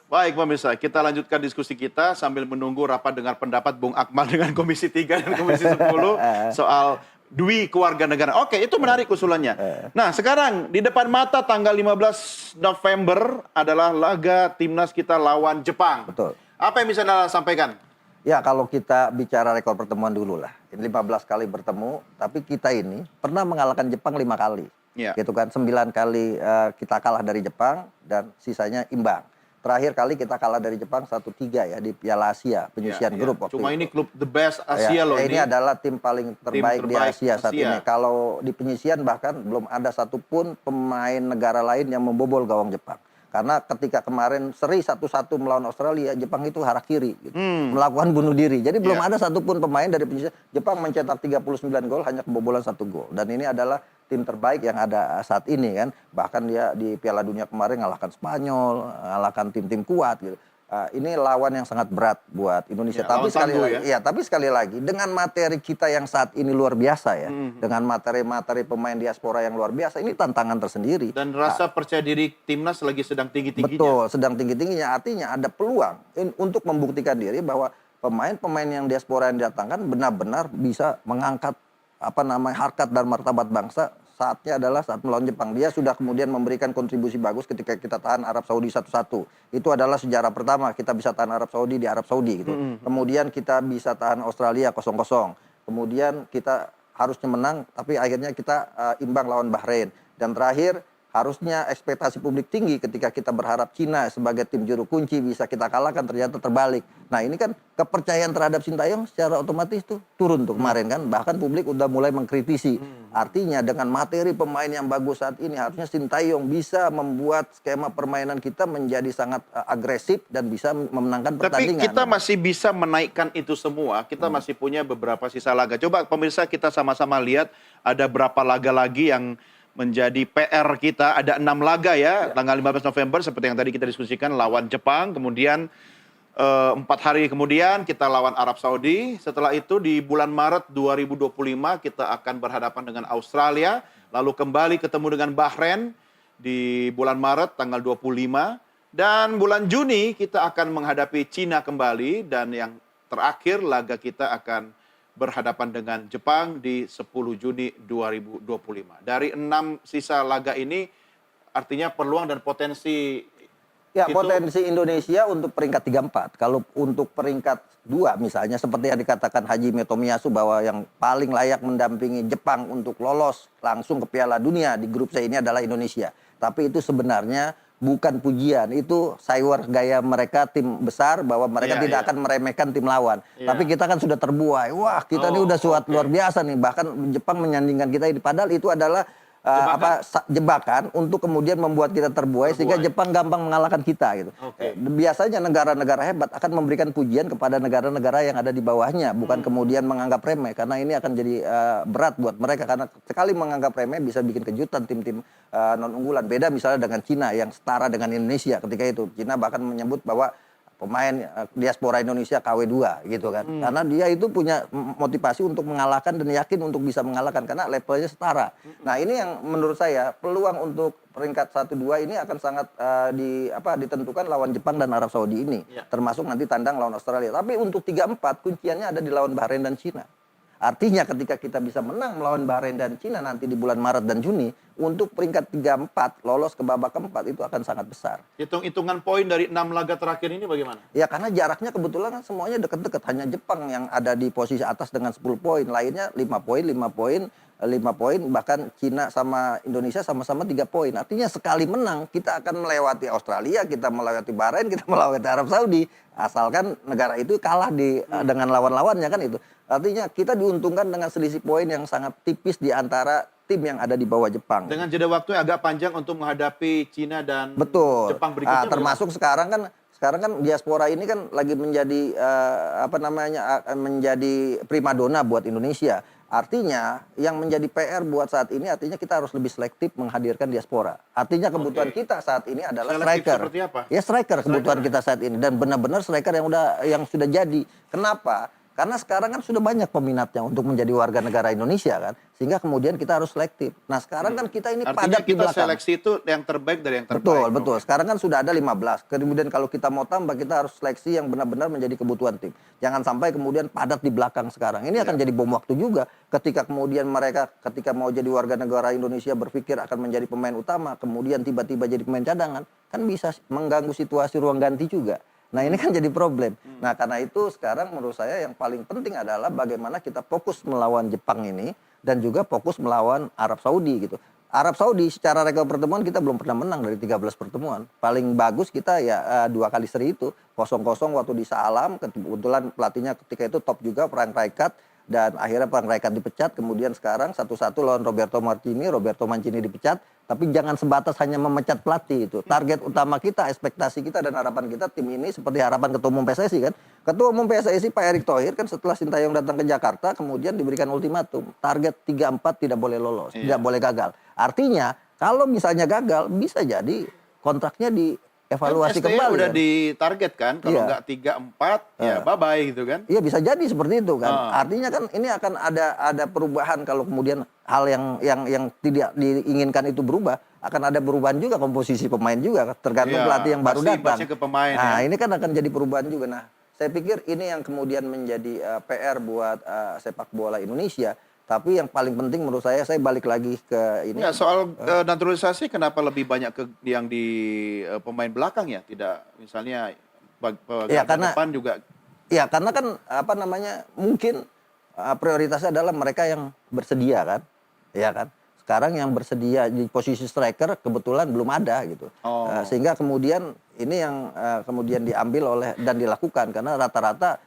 Baik pemirsa, kita lanjutkan diskusi kita sambil menunggu rapat dengar pendapat Bung Akmal dengan Komisi 3 dan Komisi 10 soal Dwi keluarga negara. Oke, itu menarik usulannya. Nah, sekarang di depan mata tanggal 15 November adalah laga timnas kita lawan Jepang. Betul. Apa yang bisa Anda sampaikan? Ya, kalau kita bicara rekor pertemuan dulu lah. 15 kali bertemu, tapi kita ini pernah mengalahkan Jepang 5 kali. Ya. Gitu kan, 9 kali kita kalah dari Jepang dan sisanya imbang. Terakhir kali kita kalah dari Jepang 1-3 ya di Piala Asia, penyisian grup waktu Cuma itu. ini klub the best Asia loh ini adalah tim paling terbaik di Asia saat ini. Kalau di penyisian bahkan belum ada satupun pemain negara lain yang membobol gawang Jepang. Karena ketika kemarin seri 1-1 melawan Australia, Jepang itu harakiri gitu. Melakukan bunuh diri. Jadi belum ada satupun pemain dari penyisian. Jepang mencetak 39 gol hanya kebobolan 1 gol. Dan ini adalah tim terbaik yang ada saat ini kan. Bahkan dia di Piala Dunia kemarin ngalahkan Spanyol, ngalahkan tim-tim kuat gitu. Ini lawan yang sangat berat buat Indonesia. Tapi sekali lagi dengan materi kita yang saat ini luar biasa ya. Dengan materi-materi pemain diaspora yang luar biasa, ini tantangan tersendiri. Dan rasa percaya diri timnas lagi sedang tinggi-tingginya. Betul, sedang tinggi-tingginya. Artinya ada peluang untuk membuktikan diri bahwa pemain-pemain yang diaspora yang didatangkan benar-benar bisa mengangkat harkat dan martabat bangsa. Saatnya adalah saat melawan Jepang. Dia sudah kemudian memberikan kontribusi bagus ketika kita tahan Arab Saudi 1-1. Itu adalah sejarah pertama kita bisa tahan Arab Saudi di Arab Saudi gitu. Kemudian kita bisa tahan Australia 0-0. Kemudian kita harusnya menang tapi akhirnya kita imbang lawan Bahrain. Dan terakhir harusnya ekspektasi publik tinggi ketika kita berharap Cina sebagai tim juru kunci bisa kita kalahkan, ternyata terbalik. Nah ini kan kepercayaan terhadap Sintayong secara otomatis tuh turun tuh kemarin kan. Bahkan publik udah mulai mengkritisi. Artinya dengan materi pemain yang bagus saat ini harusnya Sintayong bisa membuat skema permainan kita menjadi sangat agresif dan bisa memenangkan pertandingan. Tapi kita masih bisa menaikkan itu semua. Kita masih punya beberapa sisa laga. Coba pemirsa kita sama-sama lihat ada berapa laga lagi yang menjadi PR kita. Ada 6 laga ya, tanggal 15 November seperti yang tadi kita diskusikan lawan Jepang, kemudian 4 hari kemudian kita lawan Arab Saudi. Setelah itu di bulan Maret 2025 kita akan berhadapan dengan Australia, lalu kembali ketemu dengan Bahrain di bulan Maret tanggal 25 dan bulan Juni kita akan menghadapi Cina kembali dan yang terakhir laga kita akan berhadapan dengan Jepang di 10 Juni 2025. Dari 6 sisa laga ini artinya peluang dan potensi potensi Indonesia untuk peringkat 3-4. Kalau untuk peringkat 2 misalnya seperti yang dikatakan Hajime Tomiyasu bahwa yang paling layak mendampingi Jepang untuk lolos langsung ke Piala Dunia di grup C ini adalah Indonesia. Tapi itu sebenarnya bukan pujian, itu sayur gaya mereka tim besar bahwa mereka tidak akan meremehkan tim lawan. Tapi kita kan sudah terbuai. Wah, kita ini udah luar biasa nih. Bahkan Jepang menyandingkan kita ini. Padahal itu adalah jebakan untuk kemudian membuat kita terbuai sehingga Jepang gampang mengalahkan kita gitu. Biasanya negara-negara hebat akan memberikan pujian kepada negara-negara yang ada di bawahnya, bukan kemudian menganggap remeh karena ini akan jadi berat buat mereka karena sekali menganggap remeh bisa bikin kejutan tim-tim non unggulan. Beda misalnya dengan Cina yang setara dengan Indonesia ketika itu. Cina bahkan menyebut bahwa pemain diaspora Indonesia KW2 gitu kan. Karena dia itu punya motivasi untuk mengalahkan dan yakin untuk bisa mengalahkan karena levelnya setara. Nah, ini yang menurut saya peluang untuk peringkat 1-2 ini akan sangat ditentukan lawan Jepang dan Arab Saudi ini. Termasuk nanti tandang lawan Australia. Tapi untuk 3-4 kunciannya ada di lawan Bahrain dan Cina. Artinya ketika kita bisa menang melawan Bahrain dan Cina nanti di bulan Maret dan Juni, untuk peringkat 3-4 lolos ke babak keempat itu akan sangat besar. Hitung-hitungan poin dari 6 laga terakhir ini bagaimana? Ya karena jaraknya kebetulan kan semuanya dekat-dekat. Hanya Jepang yang ada di posisi atas dengan 10 poin. Lainnya 5 poin, 5 poin, 5 poin. Bahkan Cina sama Indonesia sama-sama 3 poin. Artinya sekali menang kita akan melewati Australia, kita melewati Bahrain, kita melewati Arab Saudi. Asalkan negara itu kalah dengan lawan-lawannya kan itu. Artinya kita diuntungkan dengan selisih poin yang sangat tipis di antara tim yang ada di bawah Jepang. Dengan jeda waktu yang agak panjang untuk menghadapi Cina dan Jepang berikutnya. Termasuk sekarang kan diaspora ini kan lagi menjadi menjadi primadona buat Indonesia. Artinya yang menjadi PR buat saat ini artinya kita harus lebih selektif menghadirkan diaspora. Artinya kebutuhan kita saat ini adalah striker. Seperti apa? Ya striker kebutuhan kita saat ini dan benar-benar striker yang sudah jadi. Kenapa? Karena sekarang kan sudah banyak peminatnya untuk menjadi warga negara Indonesia kan. Sehingga kemudian kita harus selektif. Nah sekarang kan kita ini Artinya padat di kita belakang. seleksi itu yang terbaik dari yang terbaik. Betul, betul. Sekarang kan sudah ada 15. Kemudian kalau kita mau tambah, kita harus seleksi yang benar-benar menjadi kebutuhan tim. Jangan sampai kemudian padat di belakang sekarang. Ini akan jadi bom waktu juga ketika kemudian mereka ketika mau jadi warga negara Indonesia berpikir akan menjadi pemain utama, kemudian tiba-tiba jadi pemain cadangan, kan bisa mengganggu situasi ruang ganti juga. Nah ini kan jadi problem. Nah karena itu sekarang menurut saya yang paling penting adalah bagaimana kita fokus melawan Jepang ini dan juga fokus melawan Arab Saudi gitu. Arab Saudi secara rekor pertemuan kita belum pernah menang dari 13 pertemuan. Paling bagus kita ya 2 kali seri itu. 0-0 waktu di Shah Alam, kebetulan pelatihnya ketika itu top juga Frank Rijkaard. Dan akhirnya Frank Rijkaard dipecat, kemudian sekarang 1-1 lawan Roberto Mancini dipecat. Tapi jangan sebatas hanya memecat pelatih itu. Target utama kita, ekspektasi kita dan harapan kita tim ini seperti harapan Ketua Umum PSSI kan. Ketua Umum PSSI Pak Erick Thohir kan setelah Sintayong datang ke Jakarta kemudian diberikan ultimatum. Target 3-4 tidak boleh lolos, tidak boleh gagal. Artinya kalau misalnya gagal bisa jadi kontraknya dievaluasi STY kembali. udah Kan? ditargetkan kalau Iya. nggak 3-4 ya bye-bye gitu kan. Iya bisa jadi seperti itu kan. Artinya kan ini akan ada perubahan kalau kemudian hal yang tidak diinginkan itu berubah, akan ada perubahan juga komposisi pemain juga tergantung Iya, pelatih yang baru pasti datang. imbasnya ke pemain, Nah, ya. ini kan akan jadi perubahan juga. Nah, saya pikir ini yang kemudian menjadi PR buat sepak bola Indonesia. Tapi yang paling penting menurut saya balik lagi ke ini. Nggak, soal naturalisasi kenapa lebih banyak ke yang di pemain belakang ya? Tidak misalnya Ya, garda karena- depan juga. Ya karena kan mungkin prioritasnya adalah mereka yang bersedia kan, ya kan. Sekarang yang bersedia di posisi striker kebetulan belum ada gitu, sehingga kemudian ini yang kemudian diambil oleh dan dilakukan karena rata-rata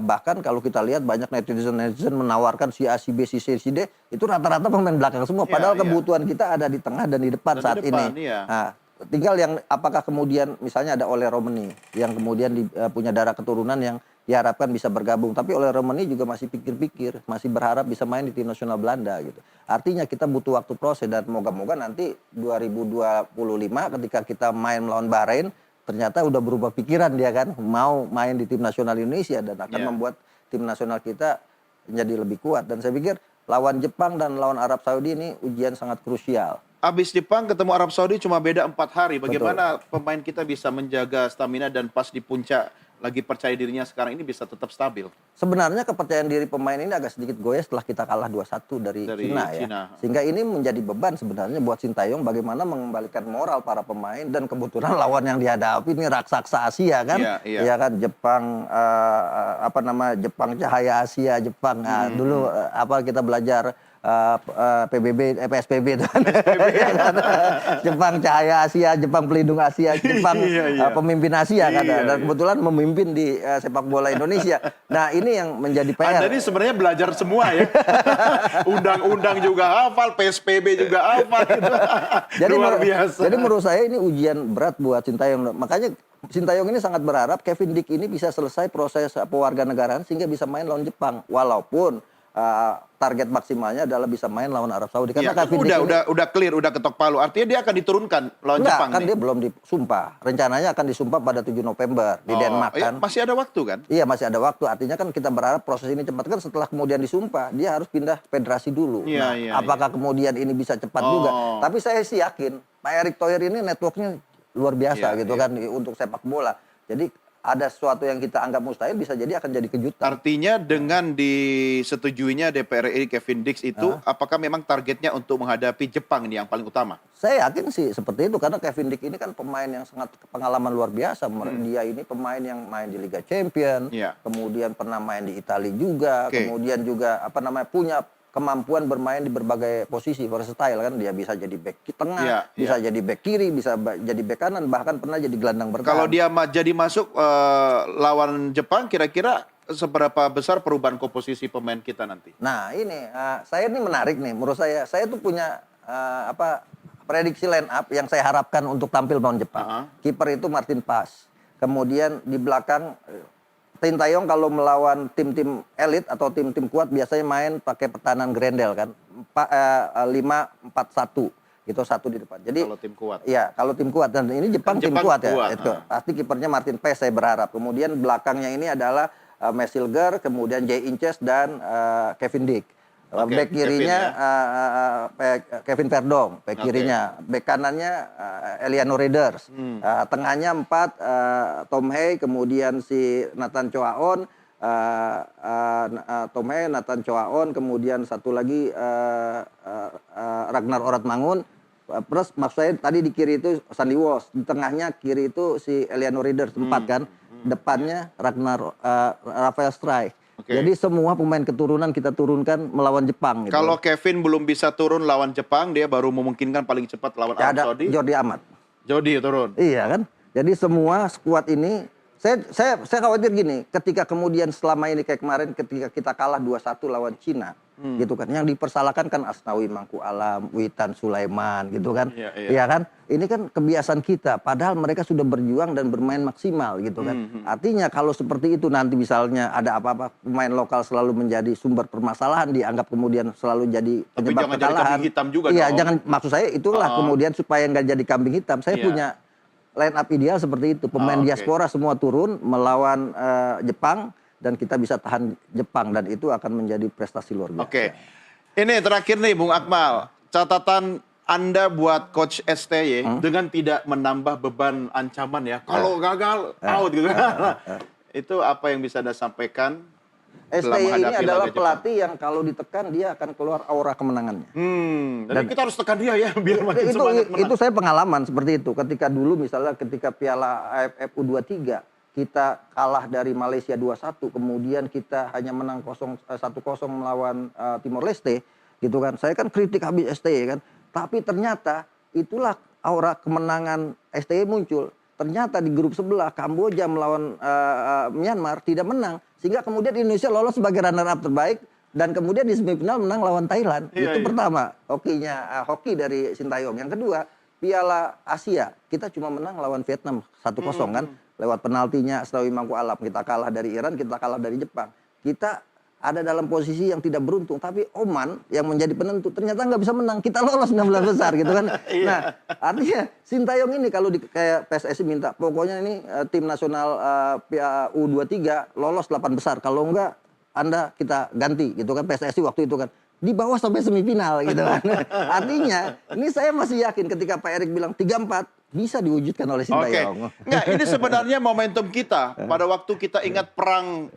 bahkan kalau kita lihat banyak netizen menawarkan si A, si B, si C, si D itu rata-rata pemain belakang semua. Iya, Padahal iya. kebutuhan kita ada di tengah dan di depan Dan di saat depan, ini. iya. Nah, tinggal yang apakah kemudian misalnya ada Ole Romani yang kemudian punya darah keturunan yang diharapkan bisa bergabung. Tapi Ole Romani juga masih pikir-pikir, masih berharap bisa main di tim nasional Belanda gitu. Artinya kita butuh waktu proses dan moga-moga nanti 2025 ketika kita main melawan Bahrain ternyata udah berubah pikiran dia kan mau main di tim nasional Indonesia dan akan Iya. membuat tim nasional kita menjadi lebih kuat. Dan saya pikir lawan Jepang dan lawan Arab Saudi ini ujian sangat krusial. Abis Jepang ketemu Arab Saudi cuma beda 4 hari. Bagaimana pemain kita bisa menjaga stamina dan pas di puncak lagi percaya dirinya sekarang ini bisa tetap stabil? Sebenarnya kepercayaan diri pemain ini agak sedikit goyah setelah kita kalah 2-1 dari Cina ya. Cina. Sehingga ini menjadi beban sebenarnya buat Sintayong bagaimana mengembalikan moral para pemain dan kebetulan lawan yang dihadapi ini raksasa Asia kan. Iya, iya. Ya kan Jepang Jepang Cahaya Asia Jepang. Nah, dulu kita belajar PSBB itu kan. Ya kan? Jepang Cahaya Asia, Jepang Pelindung Asia, Jepang Iya. Pemimpin Asia kan. Iya, Dan kebetulan memimpin di sepak bola Indonesia. Nah, ini yang menjadi PR. Anda ini sebenarnya belajar semua ya. Undang-undang juga hafal, PSBB juga hafal. Luar biasa. Jadi menurut saya ini ujian berat buat Sintayong. Makanya Sintayong ini sangat berharap Kevin Dick ini bisa selesai proses pewarganegaraan sehingga bisa main lawan Jepang. Walaupun target maksimalnya adalah bisa main lawan Arab Saudi. Karena Ya, Kevin Dick ini, udah clear, udah ketok palu. Artinya dia akan diturunkan lawan enggak, Jepang kan nih. dia belum disumpah. Rencananya akan disumpah pada 7 November di Denmark iya, kan. masih ada waktu kan? Iya masih ada waktu. Artinya kan kita berharap proses ini cepat kan setelah kemudian disumpah dia harus pindah federasi dulu. Iya, Nah, iya, apakah kemudian ini bisa cepat juga? Tapi saya sih yakin Pak Erick Thohir ini networknya luar biasa Iya, gitu iya. kan untuk sepak bola. Jadi ada sesuatu yang kita anggap mustahil bisa jadi akan jadi kejutan. Artinya dengan disetujuinya DPR RI Kevin Dix itu, apakah memang targetnya untuk menghadapi Jepang ini yang paling utama? Saya yakin sih seperti itu karena Kevin Dick ini kan pemain yang sangat pengalaman luar biasa. Dia ini pemain yang main di Liga Champions, Iya. kemudian pernah main di Italia juga, Oke. kemudian juga punya kemampuan bermain di berbagai posisi versatile kan. Dia bisa jadi bek tengah, Iya, bisa iya. jadi bek kiri, bisa jadi bek kanan, bahkan pernah jadi gelandang bertahan. Kalau dia jadi masuk lawan Jepang, kira-kira seberapa besar perubahan komposisi pemain kita nanti? Nah ini saya ini menarik nih menurut saya tuh punya prediksi line up yang saya harapkan untuk tampil melawan Jepang. Kiper itu Martin Paes, kemudian di belakang Sintayong kalau melawan tim-tim elit atau tim-tim kuat biasanya main pakai pertahanan Grendel kan 5-4-1 gitu, satu di depan. Jadi Kalau tim kuat. Iya, kalau tim kuat dan ini Jepang, tim Jepang kuat ya. kuat, Itu pasti kipernya Martin Paes saya berharap. Kemudian belakangnya ini adalah Messilger, kemudian Jay Inches dan Kevin Dick. Oke, Back kirinya Kevin Perdong, back Oke. kirinya. Back kanannya Eliano Raiders. Tengahnya 4 Tom Hay, kemudian si Nathan Choaon, Tom Hay, Nathan Choaon, kemudian satu lagi Ragnar Oratmangun. Terus maksud saya tadi di kiri itu Sandy Walsh, di tengahnya kiri itu si Eliano Raiders 4 kan. Depannya Ragnar Rafael Struijk. Oke. Jadi semua pemain keturunan kita turunkan melawan Jepang gitu. Kalau Kevin belum bisa turun lawan Jepang, dia baru memungkinkan paling cepat lawan Ya, Arab ada Saudi. Jordi Amat. Jordi turun. Iya kan? Jadi semua skuad ini saya khawatir gini, ketika kemudian selama ini kayak kemarin ketika kita kalah 2-1 lawan Cina, gitu kan. Yang dipersalahkan kan Asnawi Mangku Alam, Witan Sulaiman gitu kan. Iya, iya. Iya kan? Ini kan kebiasaan kita, padahal mereka sudah berjuang dan bermain maksimal gitu kan. Artinya kalau seperti itu nanti misalnya ada apa-apa pemain lokal selalu menjadi sumber permasalahan, dianggap kemudian selalu jadi Tapi penyebab jangan jadi kekalahan. kambing hitam juga Iya, dong. jangan, maksud saya itulah kemudian supaya nggak jadi kambing hitam. Saya Iya. punya line up ideal seperti itu. Pemain Oke. diaspora semua turun melawan Jepang dan kita bisa tahan Jepang dan itu akan menjadi prestasi luar biasa. Oke. Ini terakhir nih Bung Akmal, catatan Anda buat Coach STY dengan tidak menambah beban ancaman ya. Kalau gagal out gitu. Itu apa yang bisa Anda sampaikan? dalam STY ini menghadapi adalah laga Jepang? pelatih yang kalau ditekan dia aakan keluar aura kemenangannya. Dan kita harus tekan dia ya biar makin itu, semangat menang. itu saya pengalaman seperti itu. Ketika dulu misalnya ketika Piala AFF U23 kita kalah dari Malaysia 2-1, kemudian kita hanya menang 1-0 melawan Timor Leste, gitu kan. Saya kan kritik habis STY kan. Tapi ternyata itulah aura kemenangan STY muncul. Ternyata di grup sebelah Kamboja melawan Myanmar tidak menang, sehingga kemudian Indonesia lolos sebagai runner up terbaik dan kemudian di semifinal menang lawan Thailand. Iya, Itu iya. pertama, hoki dari Sintayong. Yang kedua, Piala Asia kita cuma menang lawan Vietnam 1-0 kan, lewat penaltinya Asnawi Mangku Alam. Kita kalah dari Iran, kita kalah dari Jepang. Kita ada dalam posisi yang tidak beruntung, tapi Oman yang menjadi penentu ternyata nggak bisa menang. Kita lolos 16 besar gitu kan. Nah, artinya Sintayong ini kalau kayak PSSI minta, pokoknya ini tim nasional U23 lolos 8 besar. Kalau enggak Anda kita ganti gitu kan, PSSI waktu itu kan. Di bawah sampai semifinal gitu kan. Artinya ini saya masih yakin ketika Pak Erik bilang 3-4 bisa diwujudkan oleh Oke. Sintayong. Enggak, ini sebenarnya momentum kita pada waktu kita ingat perang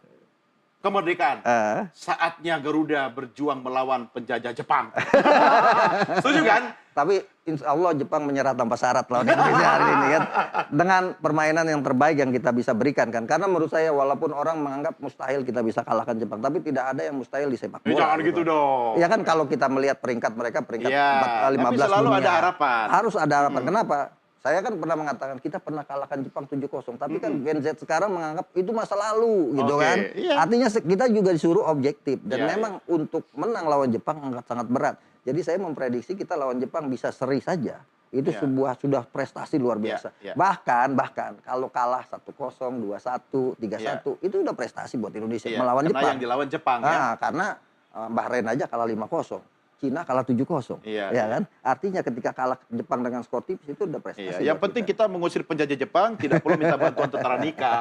kemerdekaan. Saatnya Garuda berjuang melawan penjajah Jepang. Setuju kan? Tapi insya Allah Jepang menyerah tanpa syarat lawan Indonesia hari ini kan. Dengan permainan yang terbaik yang kita bisa berikan kan. Karena menurut saya walaupun orang menganggap mustahil kita bisa kalahkan Jepang. Tapi tidak ada yang mustahil di sepak bola. Jangan gitu dong. Ya kan kalau kita melihat peringkat mereka peringkat Ya, 15 tapi selalu dunia. ada harapan. Harus ada harapan. Kenapa? Saya kan pernah mengatakan kita pernah kalahkan Jepang 7-0. Tapi kan Gen Z sekarang menganggap itu masa lalu gitu Oke, kan. iya. Artinya kita juga disuruh objektif. Dan Iya, memang untuk menang lawan Jepang sangat berat. Jadi saya memprediksi kita lawan Jepang bisa seri saja. Itu Iya. sudah prestasi luar biasa. Iya. Bahkan kalau kalah 1-0, 2-1, 3-1 itu udah prestasi buat Indonesia Iya, melawan karena Jepang. yang dilawan Jepang ya. Karena Bahrain aja kalah 5-0. Cina kalah 7-0. Iya, ya iya. kan? Artinya ketika kalah Jepang dengan skor tipis itu udah prestasi. Iya, yang buat penting kita mengusir penjajah Jepang, tidak perlu minta bantuan tentara nikah.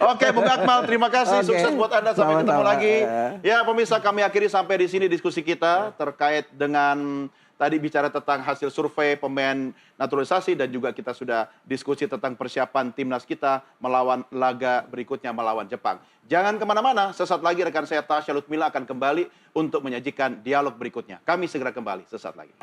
Oke, Bung Akmal, terima kasih. Oke. Sukses buat Anda. Sampai ketemu Sama-sama. lagi. Ya, pemirsa, kami akhiri sampai di sini diskusi kita terkait dengan tadi bicara tentang hasil survei pemain naturalisasi dan juga kita sudah diskusi tentang persiapan timnas kita melawan laga berikutnya melawan Jepang. Jangan kemana-mana, sesaat lagi rekan saya Tasya Lutmila akan kembali untuk menyajikan dialog berikutnya. Kami segera kembali sesaat lagi.